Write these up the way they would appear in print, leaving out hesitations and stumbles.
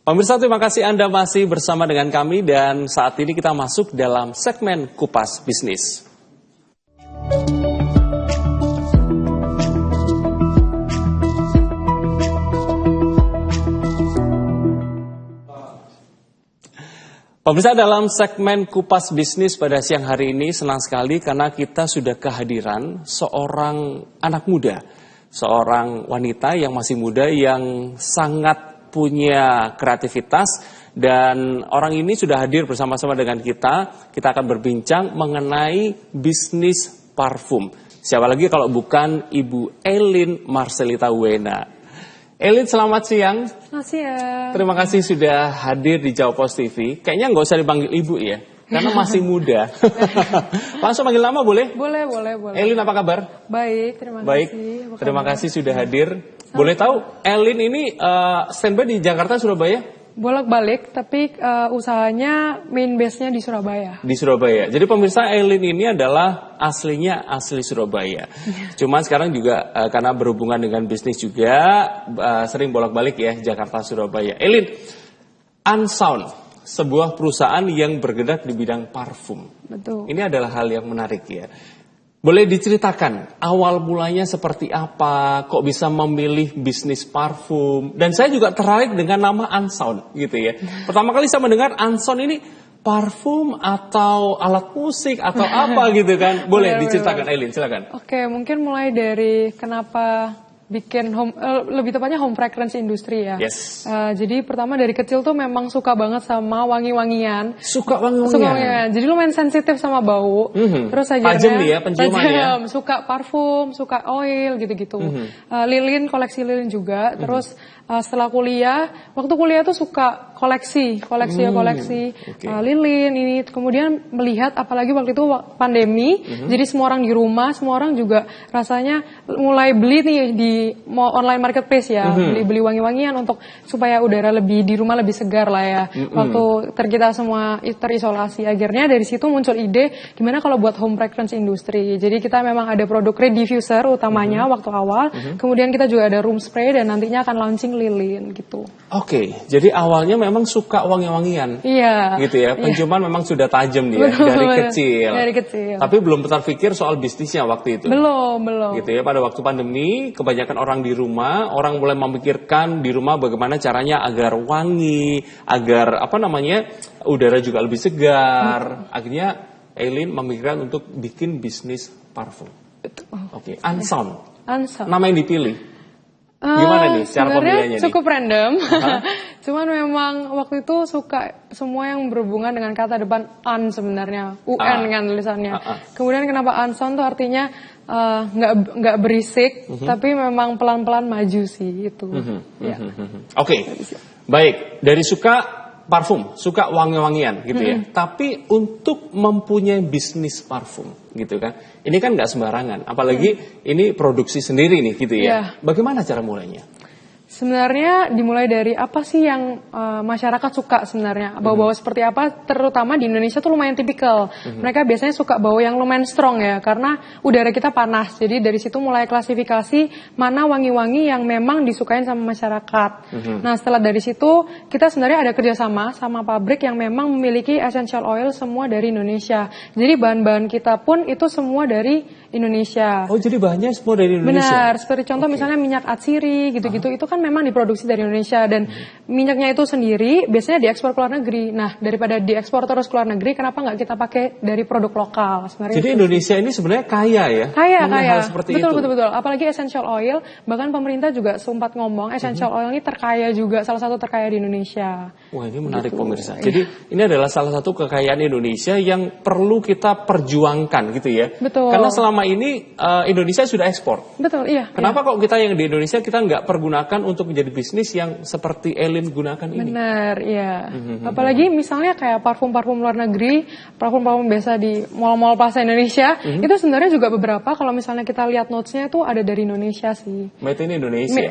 Pemirsa, terima kasih Anda masih bersama dengan kami dan saat ini kita masuk dalam segmen Kupas Bisnis. Pemirsa, dalam segmen Kupas Bisnis pada siang hari ini senang sekali karena kita sudah kehadiran seorang anak muda, seorang wanita yang masih muda yang sangat punya kreativitas, dan orang ini sudah hadir bersama-sama dengan kita. Kita akan berbincang mengenai bisnis parfum. Siapa lagi kalau bukan Ibu Elin Marcelita Wena. Elin, selamat siang. Selamat siang. Terima kasih sudah hadir di Jawa Post TV. Kayaknya nggak usah dipanggil Ibu ya, karena masih muda. Langsung panggil nama boleh? Boleh. Elin, apa kabar? Baik, terima kasih. Baik, terima kasih sudah hadir. Boleh tahu, Elin ini standby di Jakarta, Surabaya? Bolak-balik, tapi usahanya main base-nya di Surabaya. Di Surabaya. Jadi pemirsa, Elin ini adalah aslinya asli Surabaya. Cuma sekarang juga karena berhubungan dengan bisnis juga sering bolak-balik ya, Jakarta, Surabaya. Elin, Unsound, sebuah perusahaan yang bergerak di bidang parfum. Betul. Ini adalah hal yang menarik ya. Boleh diceritakan awal mulanya seperti apa, kok bisa memilih bisnis parfum? Dan saya juga tertarik dengan nama Unsound gitu ya. Pertama kali saya mendengar Unsound ini parfum atau alat musik atau apa gitu kan. Boleh diceritakan Elin, silakan. Oke, mungkin mulai dari kenapa bikin lebih tepatnya home fragrance industry ya. Yes. Jadi pertama dari kecil tuh memang suka banget sama wangi-wangian. Suka wangi-wangian. Jadi lumayan sensitif sama bau. Terus akhirnya tajam nih ya penciumannya. Suka parfum, suka oil gitu-gitu. Lilin, koleksi lilin juga. Terus setelah kuliah, waktu kuliah tuh suka koleksi lilin ini. Kemudian melihat apalagi waktu itu pandemi, jadi semua orang di rumah, semua orang juga rasanya mulai beli nih di online marketplace ya, beli wangi-wangian untuk supaya udara lebih di rumah lebih segar lah ya. Waktu kita semua terisolasi, akhirnya dari situ muncul ide gimana kalau buat home fragrance industry. Jadi kita memang ada produk red diffuser utamanya waktu awal, kemudian kita juga ada room spray dan nantinya akan launching lilin gitu. Oke, jadi awalnya memang suka wangi-wangian. Iya. Gitu ya, penciuman memang sudah tajam dia dari kecil. Tapi belum terpikir soal bisnisnya waktu itu. Belum. Gitu ya, pada waktu pandemi kebanyakan orang di rumah, orang mulai memikirkan di rumah bagaimana caranya agar wangi, agar udara juga lebih segar. Akhirnya Elin memikirkan untuk bikin bisnis parfum. Oke, Unsound. Nama yang dipilih. Gimana nih cara pemilihannya? Cukup random. Cuman memang waktu itu suka semua yang berhubungan dengan kata depan un sebenarnya. UN kan tulisannya. Kemudian kenapa Unsound tuh artinya nggak berisik, tapi memang pelan-pelan maju sih itu. Oke, baik. Dari suka parfum, suka wangi-wangian gitu ya. Tapi untuk mempunyai bisnis parfum gitu kan, ini kan nggak sembarangan. Apalagi ini produksi sendiri nih gitu ya. Bagaimana cara mulainya? Sebenarnya dimulai dari apa sih yang masyarakat suka sebenarnya. Bau-bau seperti apa, terutama di Indonesia tuh lumayan tipikal. Mereka biasanya suka bau yang lumayan strong ya, karena udara kita panas. Jadi dari situ mulai klasifikasi mana wangi-wangi yang memang disukain sama masyarakat. Nah setelah dari situ, kita sebenarnya ada kerjasama sama pabrik yang memang memiliki essential oil semua dari Indonesia. Jadi bahan-bahan kita pun itu semua dari Indonesia. Oh, jadi bahannya semua dari Indonesia? Benar, seperti contoh misalnya minyak atsiri gitu-gitu, itu kan memang diproduksi dari Indonesia, dan minyaknya itu sendiri biasanya diekspor ke luar negeri. Nah, daripada diekspor terus ke luar negeri, kenapa nggak kita pakai dari produk lokal? Sebenarnya jadi Indonesia ini sebenarnya kaya ya? Kaya. Hal seperti betul. Apalagi essential oil, bahkan pemerintah juga sempat ngomong essential oil ini terkaya juga, salah satu terkaya di Indonesia. Wah, ini menarik pemirsa. Jadi ini adalah salah satu kekayaan Indonesia yang perlu kita perjuangkan gitu ya. Betul. Karena selama ini Indonesia sudah ekspor. Betul, iya. Kenapa kok kita yang di Indonesia kita nggak pergunakan untuk menjadi bisnis yang seperti Elin gunakan ini? Benar, iya. Apalagi misalnya kayak parfum-parfum luar negeri, parfum-parfum biasa di mall-mall Plaza Indonesia, itu sebenarnya juga beberapa kalau misalnya kita lihat notes-nya itu ada dari Indonesia sih. Made in Indonesia?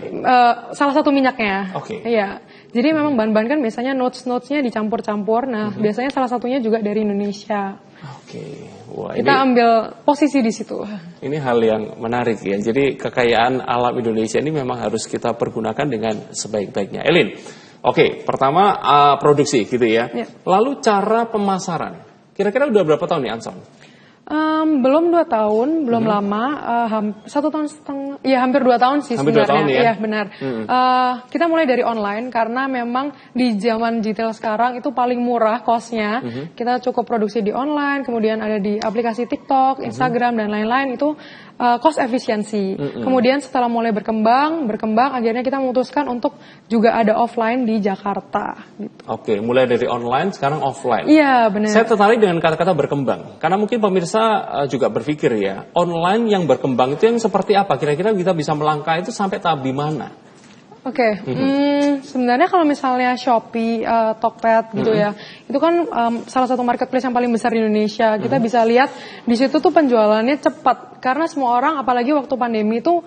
Salah satu minyaknya. Oke. Iya. Jadi memang bahan-bahan kan biasanya notes-notes-nya dicampur-campur. Nah, biasanya salah satunya juga dari Indonesia. Oke. Wah, kita ambil posisi di situ. Ini hal yang menarik ya. Jadi kekayaan alam Indonesia ini memang harus kita pergunakan dengan sebaik-baiknya. Elin, Oke, pertama produksi gitu ya. Ya. Lalu cara pemasaran. Kira-kira udah berapa tahun nih Anson? Belum 2 tahun, belum lama, 1 tahun setengah, ya hampir 2 tahun sih Hampir 2 sebenarnya. tahun ya? Iya benar. Kita mulai dari online karena memang di zaman digital sekarang itu paling murah cost-nya. Kita cukup produksi di online, kemudian ada di aplikasi TikTok, Instagram dan lain-lain itu cost efisiensi. Kemudian setelah mulai berkembang, akhirnya kita memutuskan untuk juga ada offline di Jakarta. Gitu. Oke, mulai dari online sekarang offline. Iya benar. Saya tertarik dengan kata-kata berkembang, karena mungkin pemirsa juga berpikir ya, online yang berkembang itu yang seperti apa? Kira-kira kita bisa melangkah itu sampai tahap di mana? Oke, sebenarnya kalau misalnya Shopee, Tokped gitu ya, itu kan salah satu marketplace yang paling besar di Indonesia. Kita bisa lihat di situ tuh penjualannya cepat, karena semua orang, apalagi waktu pandemi itu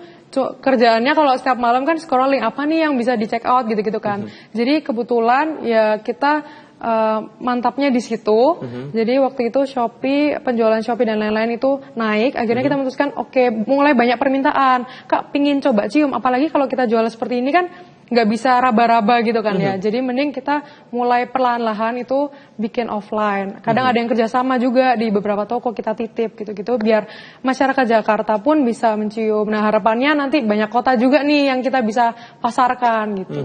kerjaannya kalau setiap malam kan scrolling apa nih yang bisa di check out gitu-gitu kan. Jadi kebetulan ya kita mantapnya di situ. Jadi waktu itu penjualan Shopee dan lain-lain itu naik. Akhirnya kita memutuskan, oke, mulai banyak permintaan. Kak, pingin coba cium. Apalagi kalau kita jual seperti ini kan nggak bisa raba-raba gitu kan ya. Jadi mending kita mulai perlahan-lahan itu bikin offline. Kadang ada yang kerjasama juga di beberapa toko kita titip gitu-gitu. Biar masyarakat Jakarta pun bisa mencium. Nah harapannya nanti banyak kota juga nih yang kita bisa pasarkan gitu.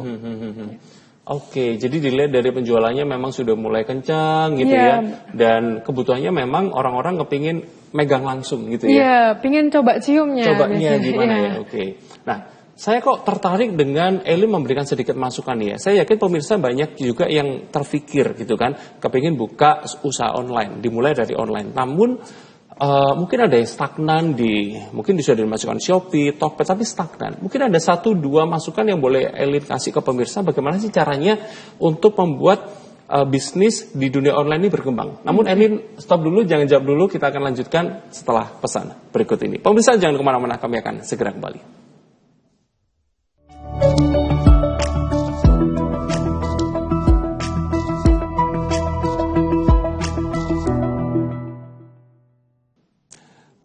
Oke, jadi dilihat dari penjualannya memang sudah mulai kencang gitu ya. Dan kebutuhannya memang orang-orang kepingin megang langsung gitu ya. Iya, pingin coba ciumnya. Cobanya biasanya. gimana ya, oke. Nah, saya kok tertarik dengan Elin memberikan sedikit masukan ya. Saya yakin pemirsa banyak juga yang terfikir gitu kan, kepingin buka usaha online, dimulai dari online. Namun mungkin ada yang stagnan mungkin sudah dimasukkan Shopee, Tokped tapi stagnan. Mungkin ada 1-2 masukan yang boleh Elin kasih ke pemirsa bagaimana sih caranya untuk membuat bisnis di dunia online ini berkembang. Namun Elin stop dulu, jangan jawab dulu, kita akan lanjutkan setelah pesan berikut ini. Pemirsa jangan kemana-mana, kami akan segera kembali.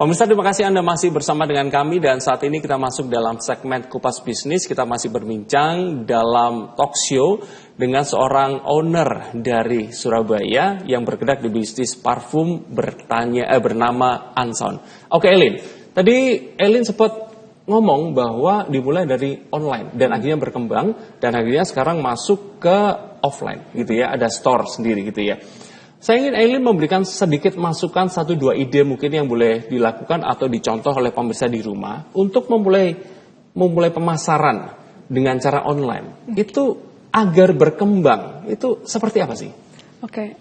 Pemirsa, terima kasih Anda masih bersama dengan kami dan saat ini kita masuk dalam segmen Kupas Bisnis. Kita masih berbincang dalam talk show dengan seorang owner dari Surabaya yang bergerak di bisnis parfum bernama Anson. Oke Elin, tadi Elin sempat ngomong bahwa dimulai dari online dan akhirnya berkembang dan akhirnya sekarang masuk ke offline gitu ya, ada store sendiri gitu ya. Saya ingin Elin memberikan sedikit masukan 1-2 ide mungkin yang boleh dilakukan atau dicontoh oleh pemirsa di rumah untuk memulai pemasaran dengan cara online. Itu agar berkembang, itu seperti apa sih? Oke,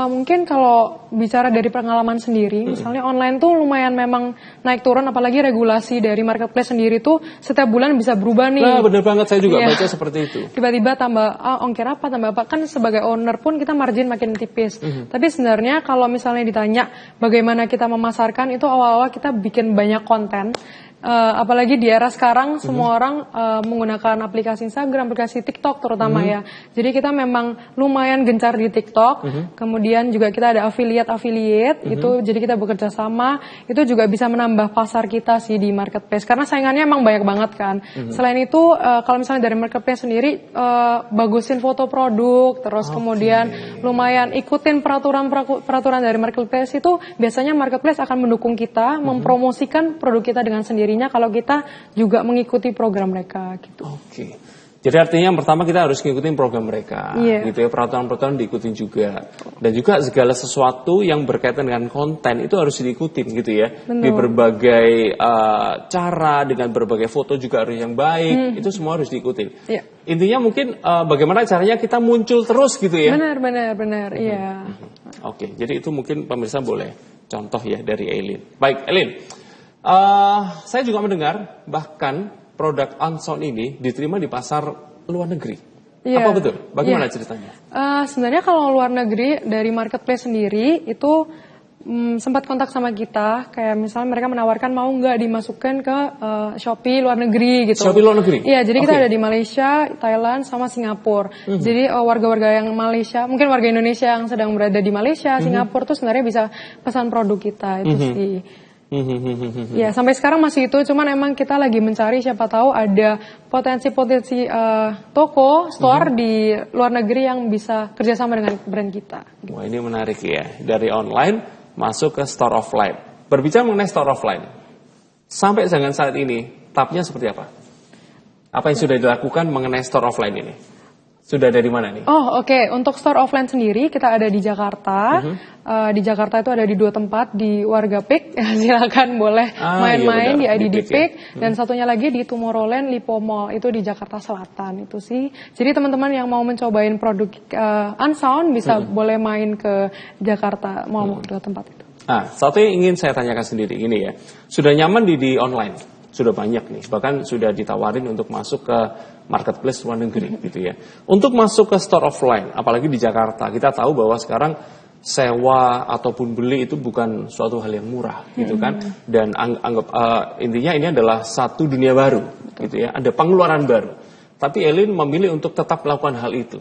mungkin kalau bicara dari pengalaman sendiri, misalnya online tuh lumayan memang naik turun, apalagi regulasi dari marketplace sendiri tuh setiap bulan bisa berubah nih. Nah, benar banget, saya juga baca seperti itu. Tiba-tiba tambah ongkir apa, tambah apa, kan sebagai owner pun kita margin makin tipis. Tapi sebenarnya kalau misalnya ditanya bagaimana kita memasarkan, itu awal-awal kita bikin banyak konten. Apalagi di era sekarang semua orang menggunakan aplikasi Instagram, aplikasi TikTok terutama ya. Jadi kita memang lumayan gencar di TikTok. Kemudian juga kita ada affiliate itu, jadi kita bekerja sama. Itu juga bisa menambah pasar kita sih di marketplace karena saingannya emang banyak banget kan. Selain itu kalau misalnya dari marketplace sendiri bagusin foto produk, terus kemudian lumayan ikutin peraturan dari marketplace itu, biasanya marketplace akan mendukung kita mempromosikan produk kita dengan sendiri. Kalau kita juga mengikuti program mereka gitu. Oke. Jadi artinya yang pertama kita harus ngikutin program mereka, gitu ya, peraturan-peraturan diikutin juga. Dan juga segala sesuatu yang berkaitan dengan konten itu harus diikutin gitu ya. Benar. Di berbagai cara, dengan berbagai foto juga harus yang baik, itu semua harus diikutin. Intinya mungkin bagaimana caranya kita muncul terus gitu ya. Benar, iya. Oke, jadi itu mungkin pemirsa boleh contoh ya dari Elin. Baik, Elin. Saya juga mendengar bahkan produk Anson ini diterima di pasar luar negeri. Apa betul? Bagaimana ceritanya? Sebenarnya kalau luar negeri dari marketplace sendiri itu sempat kontak sama kita, kayak misalnya mereka menawarkan mau nggak dimasukkan ke Shopee luar negeri gitu. Shopee luar negeri? Iya, jadi kita ada di Malaysia, Thailand, sama Singapura. Jadi warga-warga yang Malaysia, mungkin warga Indonesia yang sedang berada di Malaysia, Singapura tuh sebenarnya bisa pesan produk kita itu sih. Ya, sampai sekarang masih itu, cuman emang kita lagi mencari siapa tahu ada potensi-potensi toko, store di luar negeri yang bisa kerjasama dengan brand kita. Wah, ini menarik ya. Dari online masuk ke store offline. Berbicara mengenai store offline, sampai dengan saat ini, tahapnya seperti apa? Apa yang sudah dilakukan mengenai store offline ini? Sudah dari mana nih? Oh, oke. Untuk store offline sendiri kita ada di Jakarta. Di Jakarta itu ada di 2 tempat, di Warga Peak. Silakan boleh main-main di IDD Peak. Dan satunya lagi di Tomorrowland Lipo Mall, itu di Jakarta Selatan itu sih. Jadi teman-teman yang mau mencobain produk Unsound bisa boleh main ke Jakarta, mau ke 2 tempat itu. Satu yang ingin saya tanyakan sendiri ini ya. Sudah nyaman di online? Sudah banyak nih, bahkan sudah ditawarin untuk masuk ke marketplace luar negeri gitu ya. Untuk masuk ke store offline, apalagi di Jakarta, kita tahu bahwa sekarang sewa ataupun beli itu bukan suatu hal yang murah gitu kan. Dan intinya ini adalah satu dunia baru gitu ya, ada pengeluaran baru. Tapi Elin memilih untuk tetap melakukan hal itu.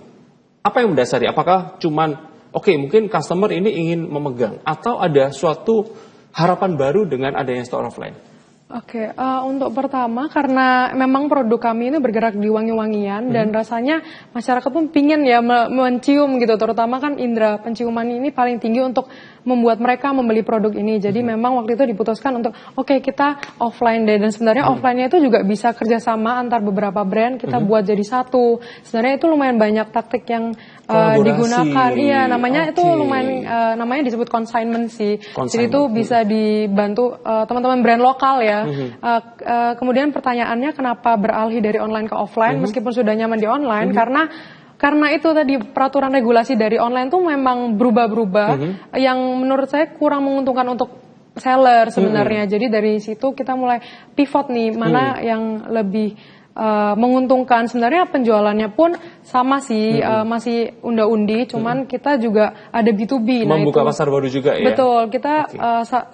Apa yang mendasari? Apakah cuman mungkin customer ini ingin memegang, atau ada suatu harapan baru dengan adanya store offline? Untuk pertama karena memang produk kami ini bergerak di wangi-wangian dan rasanya masyarakat pun pingin ya mencium gitu, terutama kan indera penciuman ini paling tinggi untuk membuat mereka membeli produk ini. Jadi memang waktu itu diputuskan untuk kita offline deh, dan sebenarnya offline-nya itu juga bisa kerjasama antar beberapa brand, kita buat jadi satu. Sebenarnya itu lumayan banyak taktik yang digunakan. Iya, namanya itu lumayan namanya disebut consignment sih. Jadi itu bisa dibantu teman-teman brand lokal ya. Kemudian pertanyaannya kenapa beralih dari online ke offline meskipun sudah nyaman di online, karena itu tadi peraturan regulasi dari online tuh memang berubah-berubah yang menurut saya kurang menguntungkan untuk seller sebenarnya. Jadi dari situ kita mulai pivot nih, mana yang lebih menguntungkan. Sebenarnya penjualannya pun sama sih, masih unda-undi, cuman kita juga ada B2B. Membuka pasar baru juga ya? Betul, kita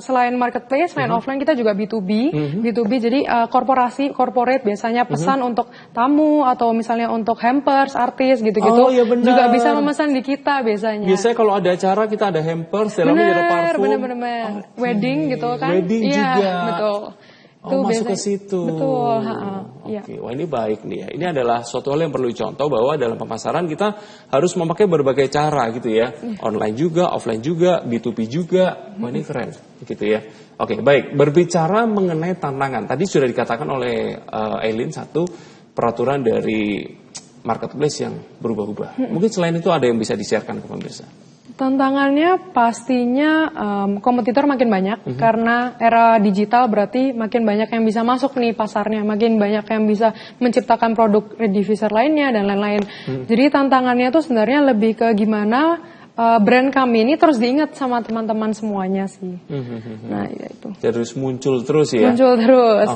selain marketplace, selain offline kita juga B2B. B2B jadi corporate biasanya pesan untuk tamu atau misalnya untuk hampers, artis gitu-gitu. Juga bisa memesan di kita biasanya. Biasanya kalau ada acara kita ada hampers, dalamnya ada parfum. Bener. Wedding gitu kan. Wedding juga. Betul. Masuk ke situ. Betul. Wah, ini baik nih ya. Ini adalah suatu hal yang perlu dicontoh, bahwa dalam pemasaran kita harus memakai berbagai cara gitu ya. Online juga, offline juga, B2B juga. Wah, ini keren gitu ya. Baik. Berbicara mengenai tantangan, tadi sudah dikatakan oleh Elin, satu peraturan dari marketplace yang berubah-ubah. Mungkin selain itu ada yang bisa di-sharekan ke pemirsa? Tantangannya pastinya kompetitor makin banyak, karena era digital berarti makin banyak yang bisa masuk nih pasarnya, makin banyak yang bisa menciptakan produk diffuser lainnya dan lain-lain. Jadi tantangannya tuh sebenarnya lebih ke gimana brand kami ini terus diingat sama teman-teman semuanya sih. Nah, itu. Terus muncul terus ya? Muncul terus.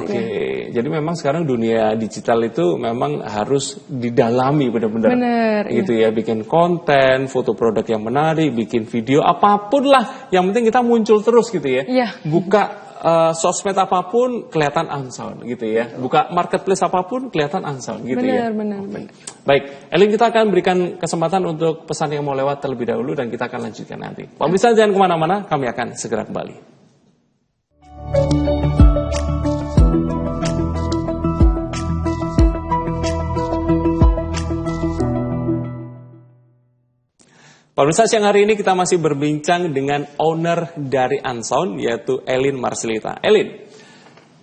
Jadi memang sekarang dunia digital itu memang harus didalami benar-benar. Gitu ya, bikin konten, foto produk yang menarik, bikin video, apapun lah. Yang penting kita muncul terus gitu ya. Buka sosmed apapun kelihatan Unsound gitu ya. Buka marketplace apapun kelihatan Unsound gitu ya. Benar. Baik, Elin, kita akan berikan kesempatan untuk pesan yang mau lewat terlebih dahulu dan kita akan lanjutkan nanti. Pemirsa jangan kemana-mana, kami akan segera kembali. Pemirsa, siang hari ini kita masih berbincang dengan owner dari Unsound, yaitu Elin Marcelita. Elin,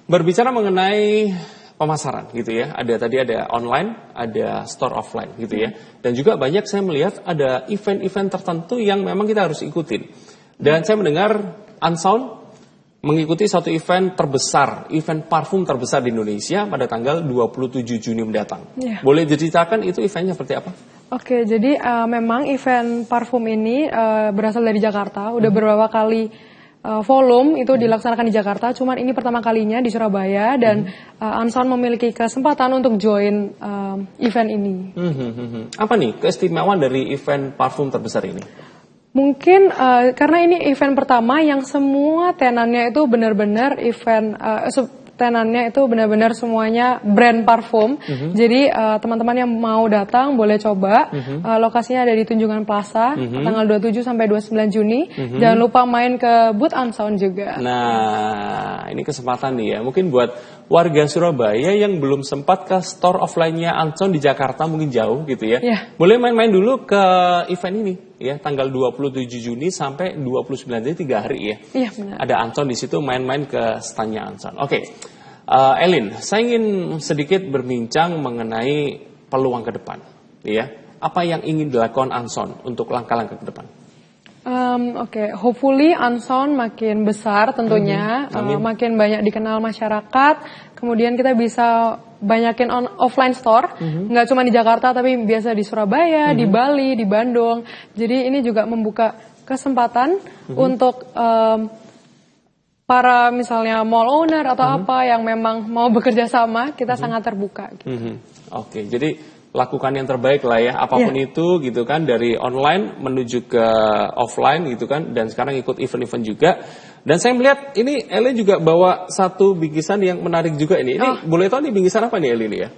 berbicara mengenai pemasaran gitu ya, tadi ada online, ada store offline gitu ya, dan juga banyak saya melihat ada event-event tertentu yang memang kita harus ikutin. Dan saya mendengar Unsound mengikuti satu event terbesar, event parfum terbesar di Indonesia pada tanggal 27 Juni mendatang. Boleh diceritakan itu eventnya seperti apa? Jadi memang event parfum ini berasal dari Jakarta, udah beberapa kali volume itu dilaksanakan di Jakarta, cuman ini pertama kalinya di Surabaya, dan Unsound memiliki kesempatan untuk join event ini. Apa nih keistimewaan dari event parfum terbesar ini? Mungkin karena ini event pertama yang semua tenannya itu benar-benar event tenannya itu benar-benar semuanya brand parfum. Jadi teman-teman yang mau datang boleh coba. Lokasinya ada di Tunjungan Plaza tanggal 27 sampai 29 Juni. Jangan lupa main ke booth Unsound juga. Nah, ini kesempatan nih ya. Mungkin buat warga Surabaya yang belum sempat ke store offline-nya Unsound di Jakarta, mungkin jauh gitu ya. Boleh main-main dulu ke event ini ya, tanggal 27 Juni sampai 29 Juni, 3 hari ya. Iya, benar. Ada Unsound di situ, main-main ke stand-nya Unsound. Oke. Elin, saya ingin sedikit berbincang mengenai peluang ke depan ya. Apa yang ingin dilakukan Unsound untuk langkah-langkah ke depan? Hopefully Unsound makin besar tentunya, makin banyak dikenal masyarakat. Kemudian kita bisa banyakin offline store, nggak cuma di Jakarta tapi biasa di Surabaya, di Bali, di Bandung. Jadi ini juga membuka kesempatan untuk para misalnya mall owner atau apa yang memang mau bekerja sama, kita sangat terbuka. Gitu. Oke, jadi lakukan yang terbaik lah ya, apapun itu gitu kan, dari online menuju ke offline gitu kan, dan sekarang ikut event-event juga. Dan saya melihat ini Elin juga bawa satu bingkisan yang menarik juga ini. Ini boleh tahu nih bingkisan apa nih Elin ya?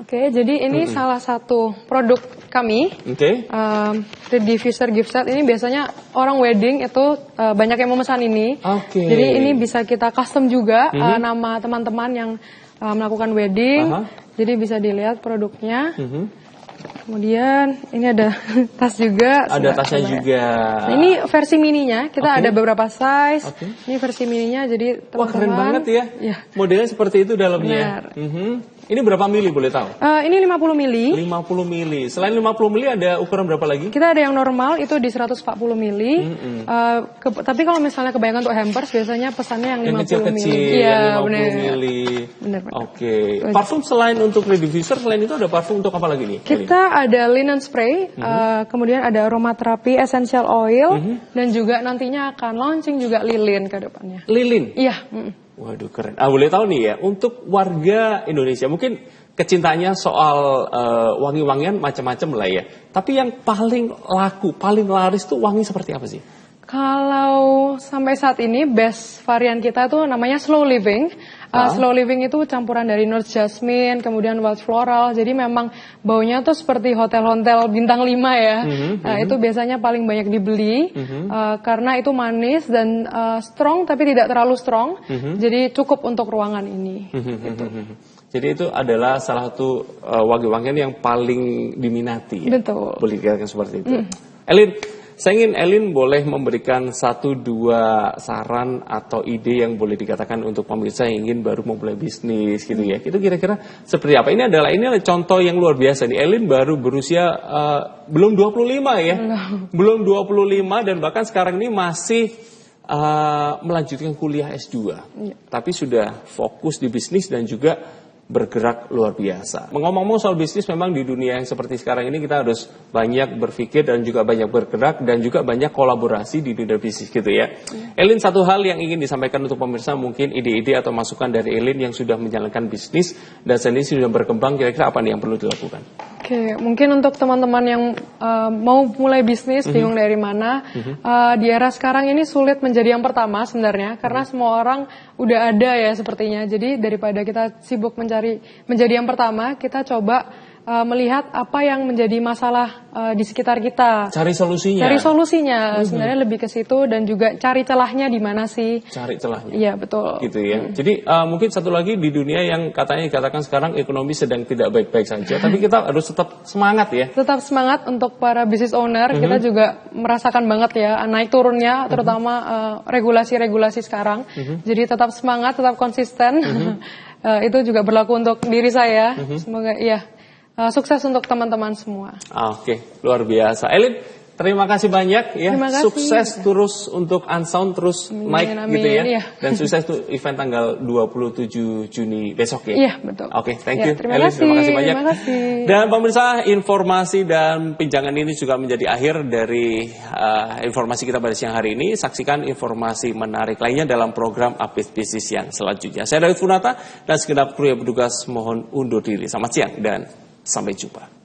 Oke, jadi ini salah satu produk kami. The Diffuser Gift Set ini biasanya orang wedding itu banyak yang memesan ini. Jadi ini bisa kita custom juga nama teman-teman yang melakukan wedding. Jadi bisa dilihat produknya. Kemudian ini ada tas juga. Ada tasnya juga. Nah, ini versi mininya. Kita ada beberapa size. Ini versi mininya. Jadi teman-teman. Wah, keren banget ya. Modelnya seperti itu dalamnya. Ini berapa mili boleh tahu? Ini 50 mili. 50 mili. Selain 50 mili ada ukuran berapa lagi? Kita ada yang normal itu di 140 mili. Tapi kalau misalnya kebanyakan untuk hampers biasanya pesannya yang 50 mili. Iya, 50 mili. Oke. Parfum selain untuk diffuser, selain itu ada parfum untuk apa lagi nih? Kita ada linen spray, kemudian ada aromaterapi essential oil, dan juga nantinya akan launching juga lilin ke depannya. Lilin? Iya. Waduh, keren. Boleh tahu nih ya, untuk warga Indonesia mungkin kecintaannya soal wangi-wangian macam-macam lah ya. Tapi yang paling laku, paling laris tuh wangi seperti apa sih? Kalau sampai saat ini best varian kita tuh namanya Slow Living. Slow Living itu campuran dari North Jasmine, kemudian Wild Floral. Jadi memang baunya tuh seperti hotel-hotel bintang 5 ya. Itu biasanya paling banyak dibeli karena itu manis dan strong tapi tidak terlalu strong. Jadi cukup untuk ruangan ini. Gitu. Jadi itu adalah salah satu wangi-wangian yang paling diminati ya. Betul. Boleh dikatakan seperti itu. Elin, saya ingin Elin boleh memberikan 1-2 saran atau ide yang boleh dikatakan untuk pemirsa yang ingin baru memulai bisnis gitu ya. Itu kira-kira seperti apa? Ini adalah contoh yang luar biasa nih. Elin baru berusia belum 25 ya. Belum 25 dan bahkan sekarang ini masih melanjutkan kuliah S2. Tapi sudah fokus di bisnis dan juga bergerak luar biasa. Ngomong-ngomong soal bisnis, memang di dunia yang seperti sekarang ini kita harus banyak berpikir dan juga banyak bergerak dan juga banyak kolaborasi di dunia bisnis gitu ya. Elin, satu hal yang ingin disampaikan untuk pemirsa, mungkin ide-ide atau masukan dari Elin yang sudah menjalankan bisnis dan saat ini sudah berkembang, kira-kira apa nih yang perlu dilakukan? Oke, mungkin untuk teman-teman yang mau mulai bisnis, bingung dari mana, di era sekarang ini sulit menjadi yang pertama sebenarnya, karena semua orang udah ada ya sepertinya. Jadi daripada kita sibuk menjadi yang pertama, kita coba melihat apa yang menjadi masalah di sekitar kita. Cari solusinya. Sebenarnya lebih ke situ dan juga cari celahnya di mana sih. Cari celahnya. Iya, betul. Gitu ya. Jadi mungkin satu lagi di dunia yang katanya dikatakan sekarang ekonomi sedang tidak baik-baik saja, tapi kita harus tetap semangat ya. Tetap semangat untuk para business owner. Kita juga merasakan banget ya naik turunnya, terutama regulasi-regulasi sekarang. Jadi tetap semangat, tetap konsisten. Itu juga berlaku untuk diri saya. Semoga sukses untuk teman-teman semua. Oke, luar biasa. Elin, terima kasih banyak ya. Sukses terus untuk Unsound terus naik gitu ya. Dan sukses tuh event tanggal 27 Juni besok ya. Iya, betul. Oke, thank you. Terima Elin, terima kasih banyak. Terima kasih. Dan pemirsa, informasi dan pinjangan ini juga menjadi akhir dari informasi kita pada siang hari ini. Saksikan informasi menarik lainnya dalam program Update Bisnis yang selanjutnya. Saya David Funata dan segenap kru yang bertugas mohon undur diri. Selamat siang dan sampai jumpa.